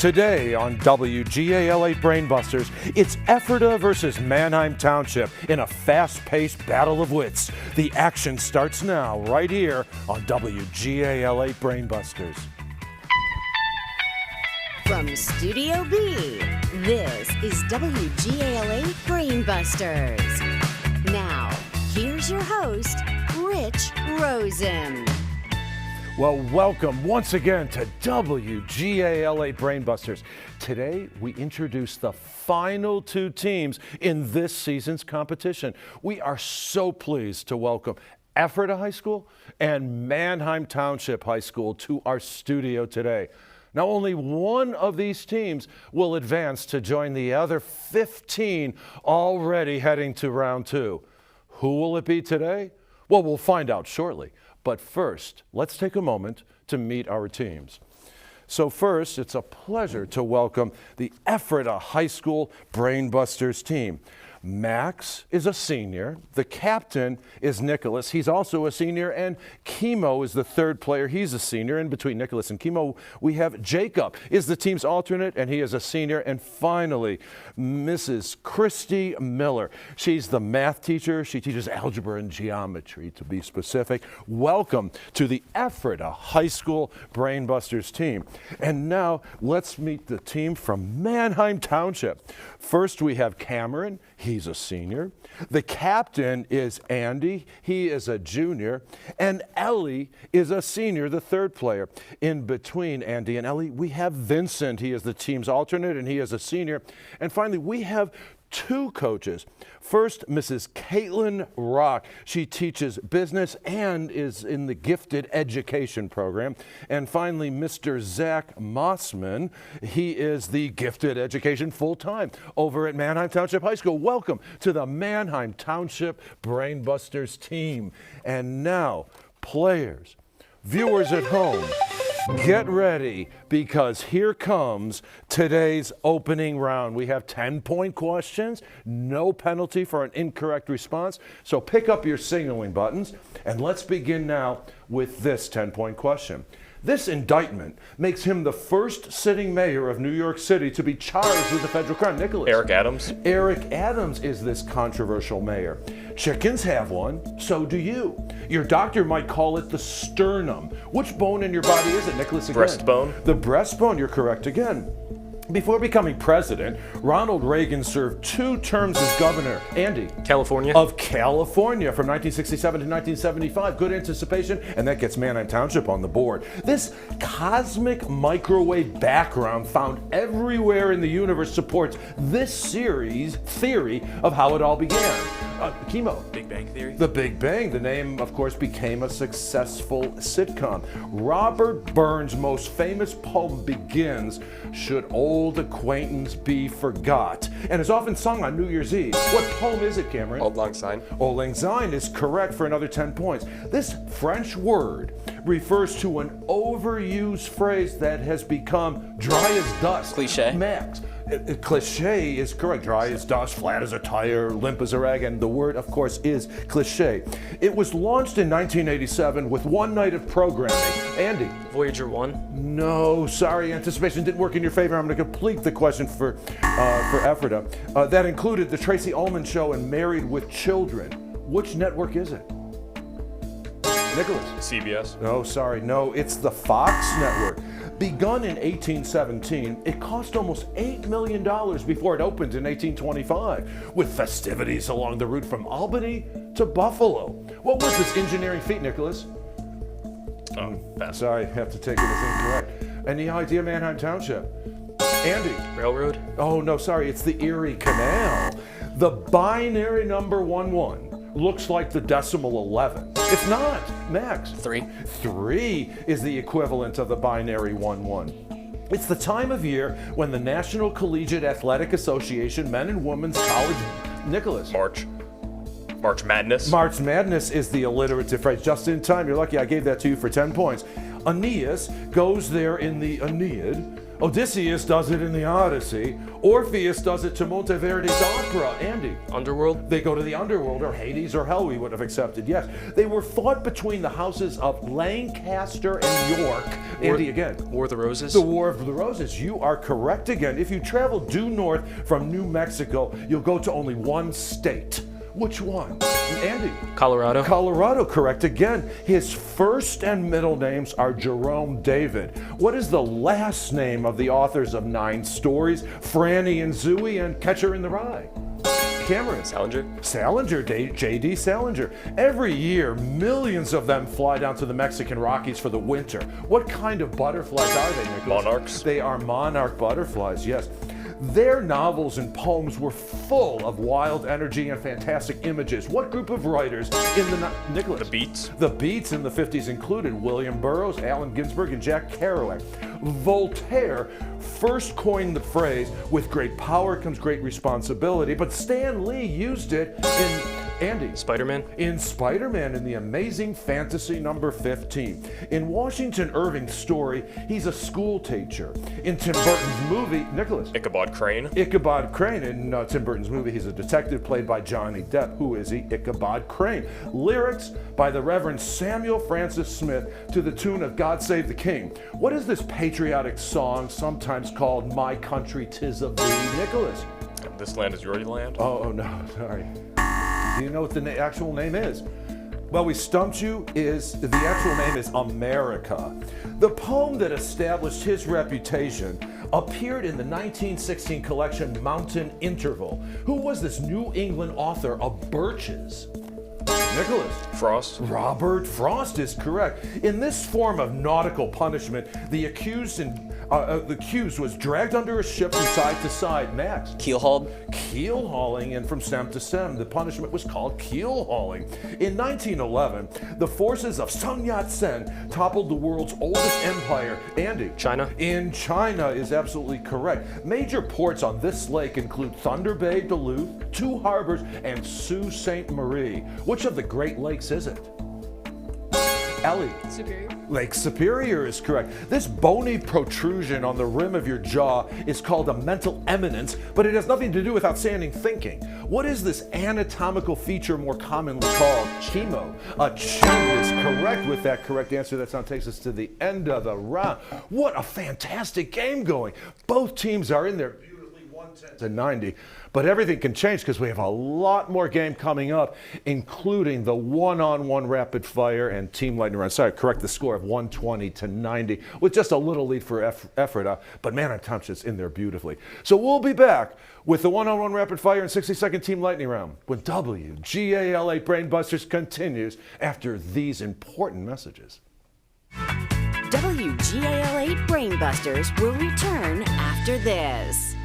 Today on WGAL8 Brainbusters, it's Ephrata versus Manheim Township in a fast-paced battle of wits. The action starts now, right here on WGAL8 Brainbusters. From Studio B, this is WGAL8 Brainbusters. Now, here's your host, Rich Rosen. Well, welcome once again to WGAL8 Brainbusters. Today, we introduce the final two teams in this season's competition. We are so pleased to welcome Ephrata High School and Manheim Township High School to our studio today. Now, only one of these teams will advance to join the other 15 already heading to round two. Who will it be today? Well, we'll find out shortly. But first, let's take a moment to meet our teams. So first, it's a pleasure to welcome the Ephrata High School Brainbusters team. Max is a senior. The captain is Nicholas. He's also a senior. And Kimo is the third player. He's a senior. In between Nicholas and Kimo, we have Jacob is the team's alternate, and he is a senior. And finally, Mrs. Christy Miller. She's the math teacher. She teaches algebra and geometry, to be specific. Welcome to the Ephrata High School Brainbusters team. And now let's meet the team from Manheim Township. First, we have Cameron. He's a senior. The captain is Andy. He is a junior. And Ellie is a senior, the third player. In between Andy and Ellie, we have Vincent. He is the team's alternate, and he is a senior. And finally, we have two coaches. First, Mrs. Caitlin Rock. She teaches business and is in the gifted education program. And finally, Mr. Zach Mossman. He is the gifted education full-time over at Manheim Township High School. Welcome to the Manheim Township Brainbusters team. And now, players, viewers at home, get ready, because here comes today's opening round. We have 10-point questions, no penalty for an incorrect response. So pick up your signaling buttons, and let's begin now with this 10-point question. This indictment makes him the first sitting mayor of New York City to be charged with a federal crime. Nicholas. Eric Adams. Eric Adams is this controversial mayor. Chickens have one, so do you. Your doctor might call it the sternum. Which bone in your body is it, Nicholas? Again? Breastbone. The breastbone, you're correct again. Before becoming president, Ronald Reagan served 2 terms as governor, Andy, California. of California from 1967 to 1975. Good anticipation, and that gets Manheim Township on the board. This cosmic microwave background found everywhere in the universe supports this series' theory of how it all began. Kimo. Big Bang Theory. The Big Bang. The name, of course, became a successful sitcom. Robert Burns' most famous poem begins, "Should old acquaintance be forgot?" and is often sung on New Year's Eve. What poem is it, Cameron? Auld Lang Syne. Auld Lang Syne is correct for another 10 points. This French word refers to an overused phrase that has become dry as dust. Cliché. Max. Cliché is correct. Dry as dust, flat as a tire, limp as a rag, and the word, of course, is cliché. It was launched in 1987 with one night of programming. Andy. Voyager 1. No, sorry, anticipation didn't work in your favor. I'm going to complete the question for Ephrata. That included The Tracy Ullman Show and Married with Children. Which network is it? Nicholas. CBS. No, sorry, no, it's the Fox network. Begun in 1817, it cost almost $8 million before it opened in 1825, with festivities along the route from Albany to Buffalo. What was this engineering feat, Nicholas? Pass. Sorry, I have to take it as incorrect. Any idea, Manheim Township? Andy. Railroad. Oh, no, sorry, it's the Erie Canal. The binary number 11 looks like the decimal 11. It's not. Max. 3. 3 is the equivalent of the binary 11. It's the time of year when the National Collegiate Athletic Association Men and Women's College, Nicholas. March Madness. March Madness is the alliterative phrase. Just in time. You're lucky I gave that to you for 10 points. Aeneas goes there in the Aeneid Odysseus does it in the Odyssey. Orpheus does it to Monteverdi's opera. Andy. Underworld. They go to the underworld, or Hades, or hell, we would have accepted, yes. They were fought between the houses of Lancaster and York. Andy again. War of the Roses. The War of the Roses. You are correct again. If you travel due north from New Mexico, you'll go to only one state. Which one? Andy. Colorado. Colorado, correct again. His first and middle names are Jerome David. What is the last name of the authors of 9 Stories, Franny and Zooey, and Catcher in the Rye? Cameron. Salinger, J.D. Salinger. Every year, millions of them fly down to the Mexican Rockies for the winter. What kind of butterflies are they, Nicholas? Monarchs. They are monarch butterflies, yes. Their novels and poems were full of wild energy and fantastic images. What group of writers in the Nicholas? The Beats. The Beats in the 50s included William Burroughs, Allen Ginsberg, and Jack Kerouac. Voltaire first coined the phrase, "With great power comes great responsibility," but Stan Lee used it in Andy. Spider-Man. In Spider-Man in the Amazing Fantasy number 15. In Washington Irving's story, he's a school teacher. In Tim Burton's movie, Nicholas. Ichabod Crane. Ichabod Crane. In Tim Burton's movie, he's a detective played by Johnny Depp. Who is he? Ichabod Crane. Lyrics by the Reverend Samuel Francis Smith to the tune of God Save the King. What is this patriotic song sometimes called My Country 'Tis of Thee, Nicholas? This Land Is Your Land. Oh no, sorry. Do you know what the actual name is? Well, we stumped you. The actual name is America. The poem that established his reputation appeared in the 1916 collection Mountain Interval. Who was this New England author of Birches? Nicholas. Frost. Robert Frost is correct. In this form of nautical punishment, the accused was dragged under a ship from side to side. Max. Keel hauled. Keel hauling, and from stem to stem. The punishment was called keel hauling. In 1911, the forces of Sun Yat-sen toppled the world's oldest empire. Andy. China. In China is absolutely correct. Major ports on this lake include Thunder Bay, Duluth, 2 harbors, and Sault Ste. Marie. Which of the Great Lakes is it? Ellie. Superior. Lake Superior is correct. This bony protrusion on the rim of your jaw is called a mental eminence, but it has nothing to do with outstanding thinking. What is this anatomical feature more commonly called? Chemo. A chin is correct. With that correct answer, that now takes us to the end of the round. What a fantastic game going. Both teams are in there beautifully 110 to 90. But everything can change because we have a lot more game coming up, including the one-on-one rapid fire and team lightning round. Sorry, correct the score of 120 to 90 with just a little lead for Ephrata, but man, Anton's in there beautifully. So we'll be back with the one-on-one rapid fire and 60-second team lightning round when WGAL8 Brainbusters continues after these important messages. WGAL8 Brainbusters will return after this.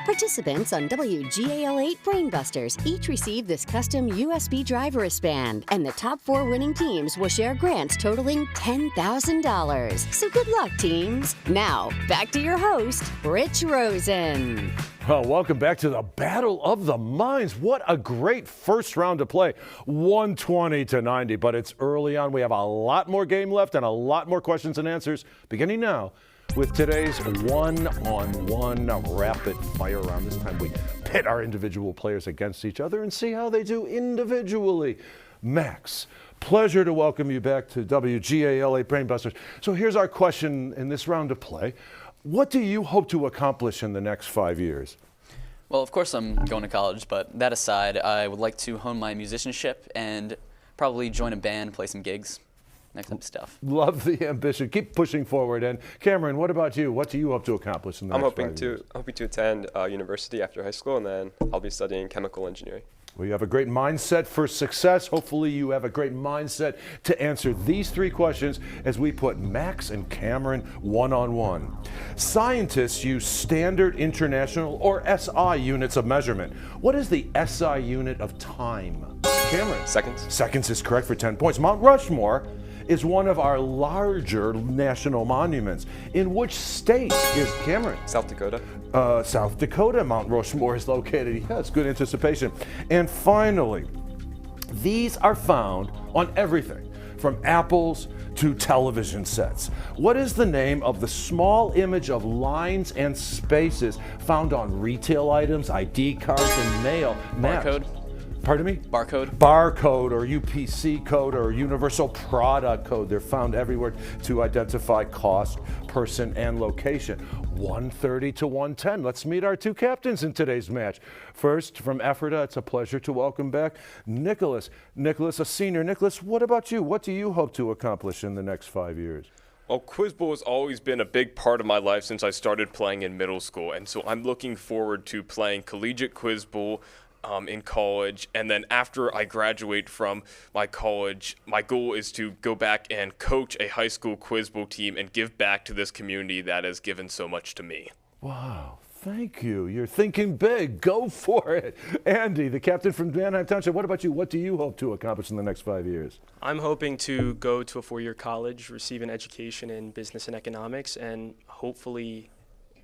Participants on WGAL8 Brainbusters each receive this custom USB drive wristband, and the top 4 winning teams will share grants totaling $10,000. So good luck, teams. Now, back to your host, Rich Rosen. Well, welcome back to the Battle of the Minds. What a great first round to play. 120 to 90, but it's early on. We have a lot more game left and a lot more questions and answers beginning now with today's one-on-one rapid fire round. This time we pit our individual players against each other and see how they do individually. Max, pleasure to welcome you back to WGAL8 Brainbusters. So here's our question in this round of play. What do you hope to accomplish in the next 5 years? Well, of course I'm going to college, but that aside, I would like to hone my musicianship and probably join a band, play some gigs, that type of stuff. Love the ambition. Keep pushing forward. And Cameron, what about you? What do you hope to accomplish in the next 5 years? I'm hoping to attend university after high school, and then I'll be studying chemical engineering. Well, you have a great mindset for success. Hopefully you have a great mindset to answer these 3 questions as we put Max and Cameron one-on-one. Scientists use standard international or SI units of measurement. What is the SI unit of time? Cameron. Seconds. Seconds is correct for 10 points. Mount Rushmore is one of our larger national monuments. In which state is Cameron? South Dakota. South Dakota, Mount Rushmore is located. Yeah, it's good anticipation. And finally, these are found on everything from apples to television sets. What is the name of the small image of lines and spaces found on retail items, ID cards, and mail? Barcode. Pardon me? Barcode. Barcode or UPC code or universal product code. They're found everywhere to identify cost, person, and location. 130 to 110. Let's meet our two captains in today's match. First, from Ephrata, it's a pleasure to welcome back Nicholas. Nicholas, a senior. Nicholas, what about you? What do you hope to accomplish in the next 5 years? Well, Quiz Bowl has always been a big part of my life since I started playing in middle school, and so I'm looking forward to playing collegiate Quiz Bowl in college, and then after I graduate from my college, my goal is to go back and coach a high school Quiz Bowl team and give back to this community that has given so much to me. Wow, thank you. You're thinking big. Go for it. Andy, the captain from Manheim Township, what about you? What do you hope to accomplish in the next 5 years? I'm hoping to go to a 4-year college, receive an education in business and economics, and hopefully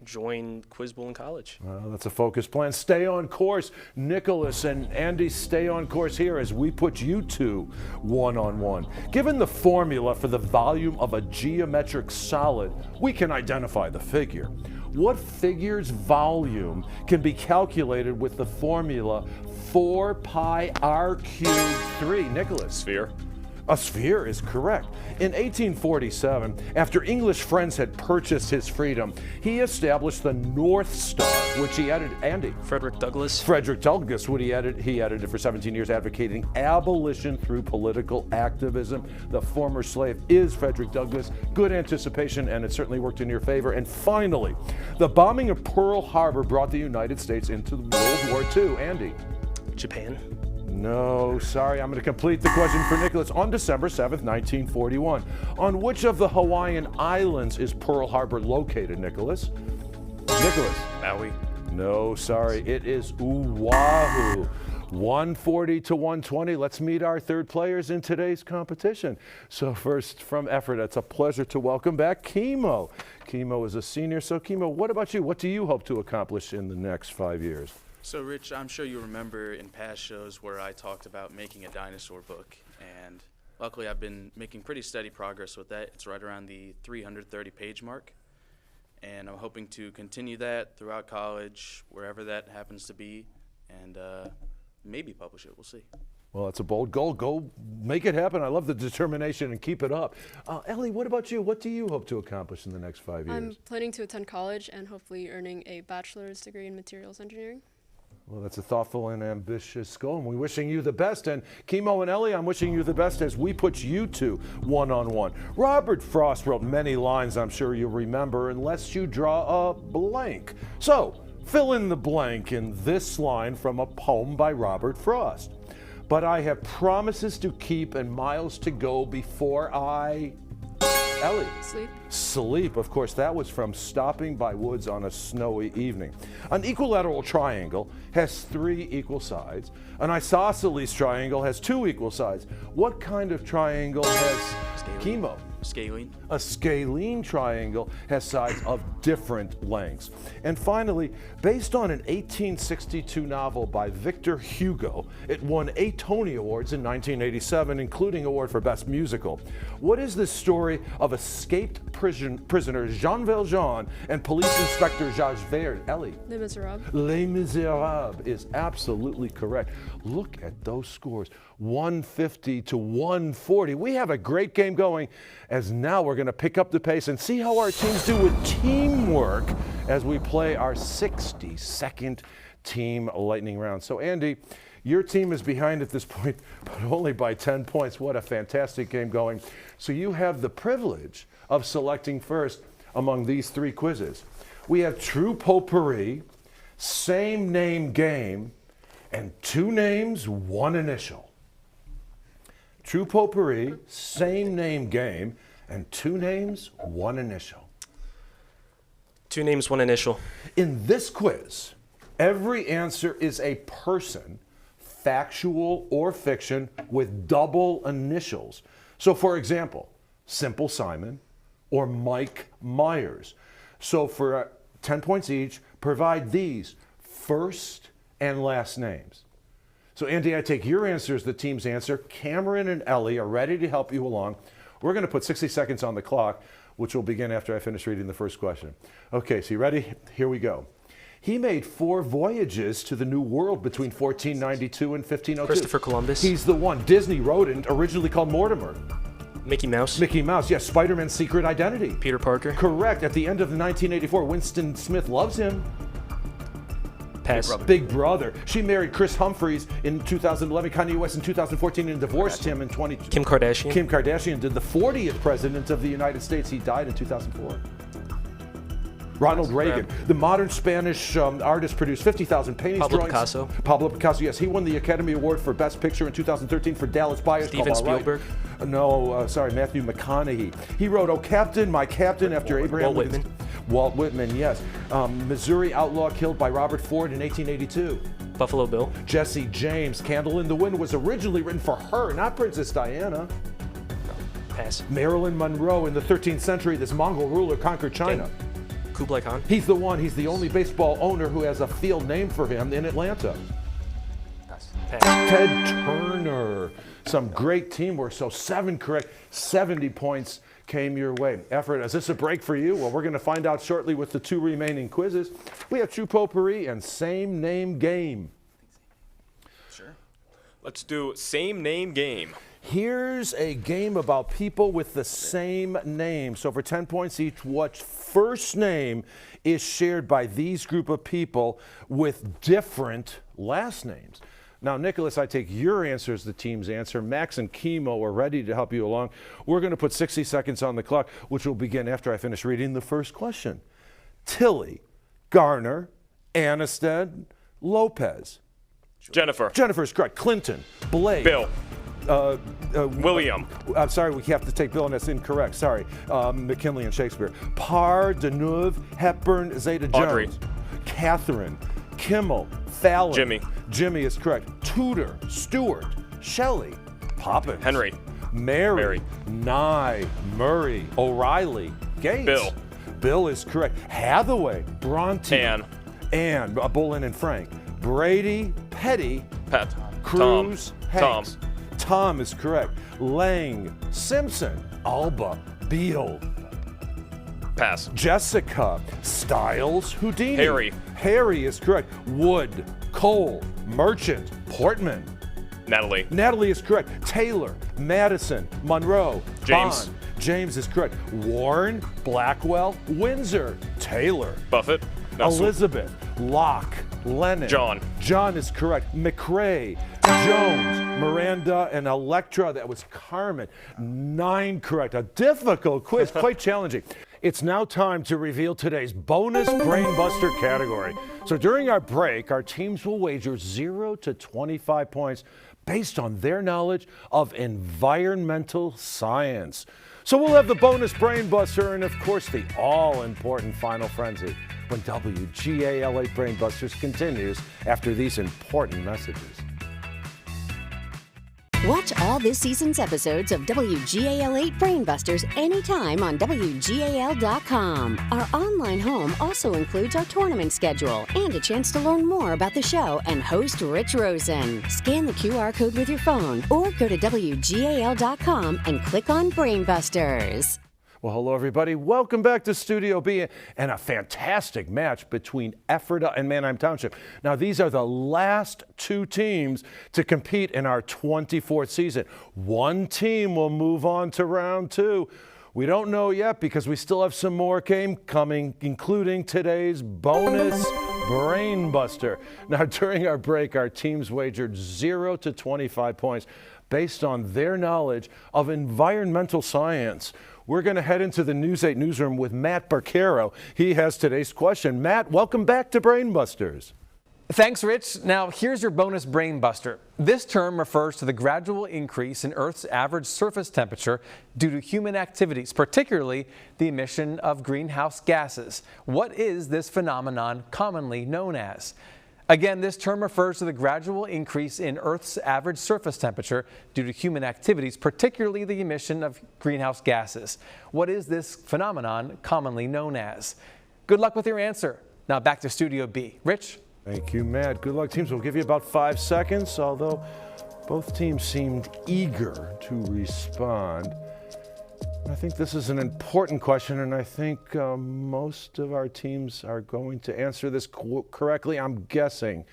join Quiz Bowl in college. Well, that's a focused plan. Stay on course. Nicholas and Andy, stay on course here as we put you two one-on-one. Given the formula for the volume of a geometric solid, we can identify the figure. What figure's volume can be calculated with the formula 4 pi r cubed 3? Nicholas? Sphere. A sphere is correct. In 1847, after English friends had purchased his freedom, he established the North Star, which he added, Andy. Frederick Douglass. Frederick Douglass, what he added it for 17 years, advocating abolition through political activism. The former slave is Frederick Douglass. Good anticipation, and it certainly worked in your favor. And finally, the bombing of Pearl Harbor brought the United States into World War II. Andy. Japan. No, sorry, I'm going to complete the question for Nicholas. On December 7th, 1941, on which of the Hawaiian Islands is Pearl Harbor located, Nicholas? Nicholas? Maui. No, sorry, it is Oahu. 140 to 120. Let's meet our third players in today's competition. So first from Ephrata, it's a pleasure to welcome back Kimo. Kimo is a senior. So Kimo, what about you? What do you hope to accomplish in the next 5 years? So Rich, I'm sure you remember in past shows where I talked about making a dinosaur book, and luckily I've been making pretty steady progress with that. It's right around the 330 page mark, and I'm hoping to continue that throughout college, wherever that happens to be, and maybe publish it. We'll see. Well, that's a bold goal. Go make it happen. I love the determination and keep it up. Ellie, what about you? What do you hope to accomplish in the next 5 years? I'm planning to attend college and hopefully earning a bachelor's degree in materials engineering. Well, that's a thoughtful and ambitious goal, and we're wishing you the best. And Kimo and Ellie, I'm wishing you the best as we put you two one-on-one. Robert Frost wrote many lines I'm sure you'll remember unless you draw a blank. So, fill in the blank in this line from a poem by Robert Frost. But I have promises to keep and miles to go before I... Ellie. Sleep. Sleep, of course, that was from Stopping by Woods on a Snowy Evening. An equilateral triangle has 3 equal sides. An isosceles triangle has 2 equal sides. What kind of triangle has Kimo? Scalene. A scalene triangle has sides of different lengths. And finally, based on an 1862 novel by Victor Hugo, it won 8 Tony Awards in 1987, including award for Best Musical. What is the story of escaped prisoner Jean Valjean and police inspector Jacques Vert? Ellie? Les Miserables. Les Miserables is absolutely correct. Look at those scores, 150 to 140. We have a great game going, as now we're going to pick up the pace and see how our teams do with teamwork as we play our 60-second team lightning round. So Andy, your team is behind at this point, but only by 10 points. What a fantastic game going. So you have the privilege of selecting first among these 3 quizzes. We have True Potpourri, Same Name Game, and 2 names, 1 initial. True Potpourri, Same Name Game, and 2 names, 1 initial. 2 names, 1 initial. In this quiz, every answer is a person, factual or fiction, with double initials. So for example, Simple Simon or Mike Myers. So for 10 points each, provide these first and last names. So Andy, I take your answer as the team's answer. Cameron and Ellie are ready to help you along. We're going to put 60 seconds on the clock, which will begin after I finish reading the first question. Okay, so you ready? Here we go. He made 4 voyages to the New World between 1492 and 1502. Christopher Columbus. He's the one. Disney wrote it, originally called Mortimer. Mickey Mouse. Mickey Mouse, yes. Spider-Man's Secret Identity. Peter Parker. Correct. At the end of 1984, Winston Smith loves him. Pass. Big Brother. She married Chris Humphries in 2011, Kanye West in 2014, and divorced him in 2020. Kim Kardashian. Kim Kardashian did the 40th president of the United States. He died in 2004. Ronald Reagan, the modern Spanish artist, produced 50,000 paintings, Pablo drawings. Picasso. Pablo Picasso, yes. He won the Academy Award for Best Picture in 2013 for Dallas Buyers Steven Club. All right. Spielberg. Sorry, Matthew McConaughey. He wrote, "Oh Captain, My Captain," after Abraham Walt Lincoln. Whitman. Walt Whitman, yes. Missouri outlaw killed by Robert Ford in 1882. Buffalo Bill. Jesse James, "Candle in the Wind" was originally written for her, not Princess Diana. Pass. Marilyn Monroe, in the 13th century, this Mongol ruler conquered China. Okay. Kublai Khan. He's the one. He's the only baseball owner who has a field named for him in Atlanta. Pass. Ted Turner. Some great teamwork. So 7 correct, 70 points came your way. Effort, is this a break for you? Well, we're going to find out shortly with the 2 remaining quizzes. We have True Potpourri and Same Name Game. Sure. Let's do same name game. Here's a game about people with the same name. So for 10 points each, what first name is shared by these group of people with different last names? Now, Nicholas, I take your answer as the team's answer. Max and Chemo are ready to help you along. We're going to put 60 seconds on the clock, which will begin after I finish reading the first question. Tilly, Garner, Anisted, Lopez. Jennifer. Jennifer's correct. Clinton, Blake. Bill. William. I'm sorry, we have to take Bill, and that's incorrect. Sorry. McKinley and Shakespeare. Parr, Deneuve, Hepburn, Zeta Audrey. Jones. Catherine, Kimmel, Fallon. Jimmy. Jimmy is correct. Tudor, Stewart, Shelley, Poppins. Henry. Mary. Nye, Murray, O'Reilly, Gates. Bill. Bill is correct. Hathaway, Bronte. Anne, Bullen and Frank. Brady, Petty, Pat. Cruz, Tom. Hanks. Tom is correct. Lang, Simpson, Alba, Beal. Pass. Jessica, Stiles, Houdini. Harry. Harry is correct. Wood, Cole, Merchant, Portman. Natalie. Natalie is correct. Taylor, Madison, Monroe, James. Bond. James is correct. Warren, Blackwell, Windsor, Taylor. Buffett. No, Elizabeth, Locke, Lennon. John. John is correct. McRae, Jones, Miranda, and Electra. That was Carmen. 9 correct. A difficult quiz, quite challenging. It's now time to reveal today's bonus Brainbuster category. So during our break, our teams will wager 0 to 25 points based on their knowledge of environmental science. So we'll have the bonus Brainbuster and, of course, the all-important Final Frenzy when WGAL 8 Brainbusters continues after these important messages. Watch all this season's episodes of WGAL 8 Brainbusters anytime on WGAL.com. Our online home also includes our tournament schedule and a chance to learn more about the show and host Rich Rosen. Scan the QR code with your phone or go to WGAL.com and click on Brainbusters. Well, hello, everybody. Welcome back to Studio B and a fantastic match between Ephrata and Manheim Township. Now, these are the last 2 teams to compete in our 24th season. One team will move on to round 2. We don't know yet because we still have some more game coming, including today's bonus Brainbuster. Now, during our break, our teams wagered 0 to 25 points based on their knowledge of environmental science. We're going to head into the News 8 newsroom with Matt Barcaro. He has today's question. Matt, welcome back to Brainbusters. Thanks, Rich. Now, here's your bonus Brainbuster. This term refers to the gradual increase in Earth's average surface temperature due to human activities, particularly the emission of greenhouse gases. What is this phenomenon commonly known as? Again, this term refers to the gradual increase in Earth's average surface temperature due to human activities, particularly the emission of greenhouse gases. What is this phenomenon commonly known as? Good luck with your answer. Now back to Studio B. Rich? Thank you, Matt. Good luck, teams. We'll give you about 5 seconds, although both teams seemed eager to respond. I think this is an important question, and I think most of our teams are going to answer this correctly. I'm guessing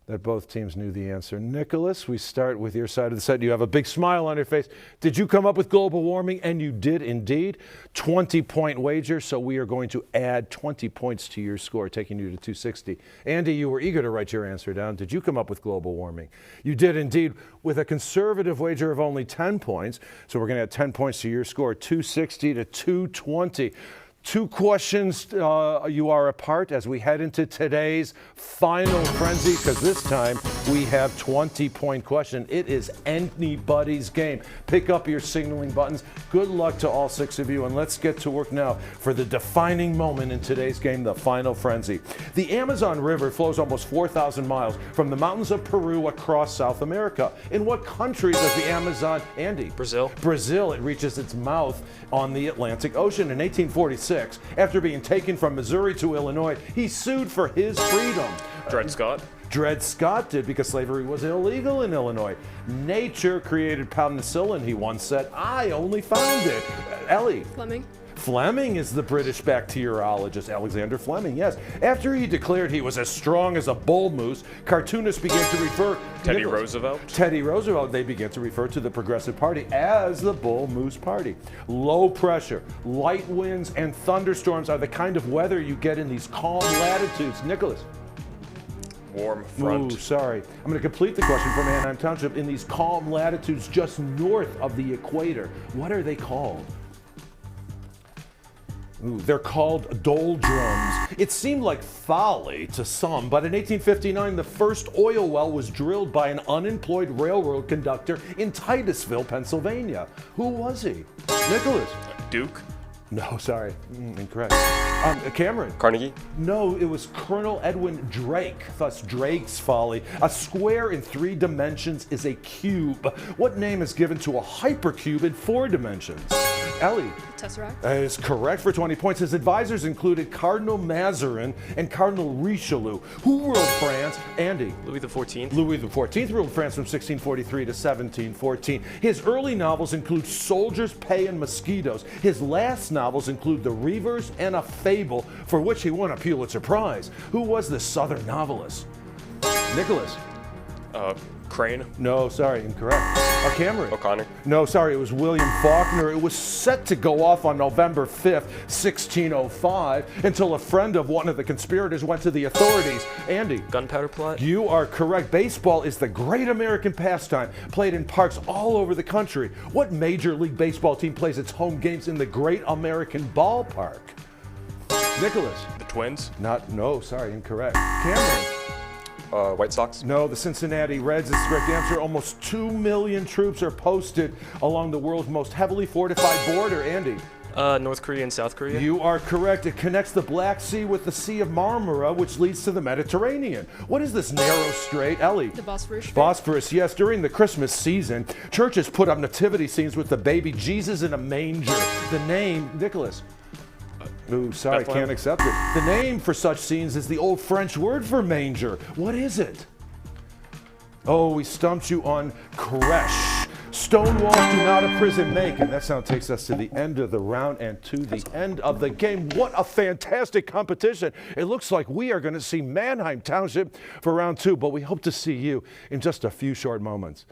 that both teams knew the answer. Nicholas, we start with your side of the set. You have a big smile on your face. Did you come up with global warming? And you did indeed. 20-point wager, so we are going to add 20 points to your score, taking you to 260. Andy, you were eager to write your answer down. Did you come up with global warming? You did indeed, with a conservative wager of only 10 points. So we're going to add 10 points to your score, 260 to 220. 2 questions you are apart as we head into today's final frenzy, because this time we have 20-point question. It is anybody's game. Pick up your signaling buttons. Good luck to all 6 of you, and let's get to work now for the defining moment in today's game, the final frenzy. The Amazon River flows almost 4,000 miles from the mountains of Peru across South America. In what country does the Amazon, Andy? Brazil. Brazil. It reaches its mouth on the Atlantic Ocean. In 1846, after being taken from Missouri to Illinois, he sued for his freedom. Dred Scott. Dred Scott did, because slavery was illegal in Illinois. Nature created penicillin, he once said. I only found it. Ellie. Fleming. Fleming is the British bacteriologist, Alexander Fleming, yes. After he declared he was as strong as a bull moose, cartoonists began to refer Teddy Roosevelt. Teddy Roosevelt, they began to refer to the Progressive Party as the Bull Moose Party. Low pressure, light winds, and thunderstorms are the kind of weather you get in these calm latitudes. Nicholas. Warm front. Ooh, sorry. I'm going to complete the question from Manheim Township. In these calm latitudes just north of the equator, what are they called? Ooh, they're called doldrums. It seemed like folly to some, but in 1859, the first oil well was drilled by an unemployed railroad conductor in Titusville, Pennsylvania. Who was he? Nicholas. Duke. No, sorry. Incorrect. Cameron. Carnegie. No, it was Colonel Edwin Drake, thus Drake's Folly. A square in 3 dimensions is a cube. What name is given to a hypercube in 4 dimensions? Ellie. Tesseract. That is correct for 20 points. His advisors included Cardinal Mazarin and Cardinal Richelieu. Who ruled France? Andy. Louis XIV. Louis XIV ruled France from 1643 to 1714. His early novels include Soldiers, Pay, and Mosquitoes. His last novels include The Reivers and A Fable, for which he won a Pulitzer Prize. Who was this Southern novelist? Nicholas. Crane. No, sorry, incorrect. Cameron. O'Connor. No, sorry, it was William Faulkner. It was set to go off on November 5th, 1605, until a friend of one of the conspirators went to the authorities. Andy. Gunpowder Plot. You are correct. Baseball is the great American pastime, played in parks all over the country. What Major League Baseball team plays its home games in the Great American Ballpark? Nicholas. The Twins. No, sorry, incorrect. Cameron. White Sox. No, the Cincinnati Reds is the correct answer. Almost 2 million troops are posted along the world's most heavily fortified border. Andy. North Korea and South Korea. You are correct. It connects the Black Sea with the Sea of Marmara, which leads to the Mediterranean. What is this narrow strait? Ellie. The Bosphorus Strait. Bosphorus, yes. During the Christmas season, churches put up nativity scenes with the baby Jesus in a manger. The name, Nicholas. Ooh, sorry, Bethlehem. can't accept it. The name for such scenes is the old French word for manger. What is it? Oh, we stumped you on crèche. Stone walls do not a prison make. And that sound takes us to the end of the round and to the end of the game. What a fantastic competition. It looks like we are going to see Manheim Township for round 2, but we hope to see you in just a few short moments.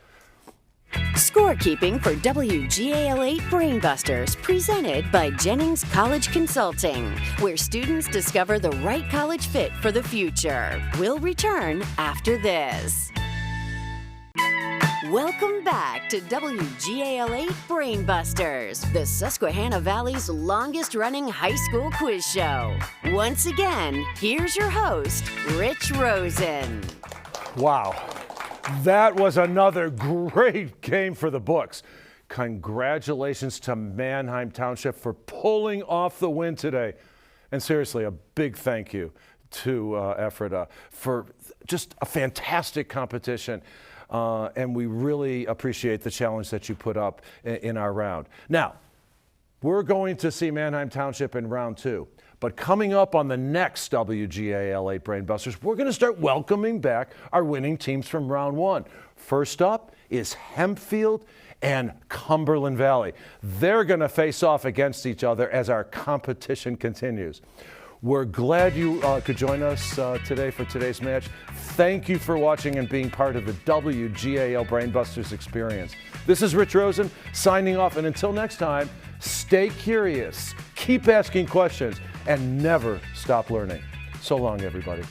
Scorekeeping for WGAL 8 Brainbusters, presented by Jennings College Consulting, where students discover the right college fit for the future. We'll return after this. Welcome back to WGAL 8 Brainbusters, the Susquehanna Valley's longest-running high school quiz show. Once again, here's your host, Rich Rosen. Wow. That was another great game for the books. Congratulations to Manheim Township for pulling off the win today. And seriously, a big thank you to Ephrata for just a fantastic competition. And we really appreciate the challenge that you put up in our round. Now, we're going to see Manheim Township in round 2. But coming up on the next WGAL 8 Brainbusters, we're going to start welcoming back our winning teams from round one. First up is Hempfield and Cumberland Valley. They're going to face off against each other as our competition continues. We're glad you could join us today for today's match. Thank you for watching and being part of the WGAL Brainbusters experience. This is Rich Rosen signing off, and until next time, stay curious, keep asking questions, and never stop learning. So long, everybody.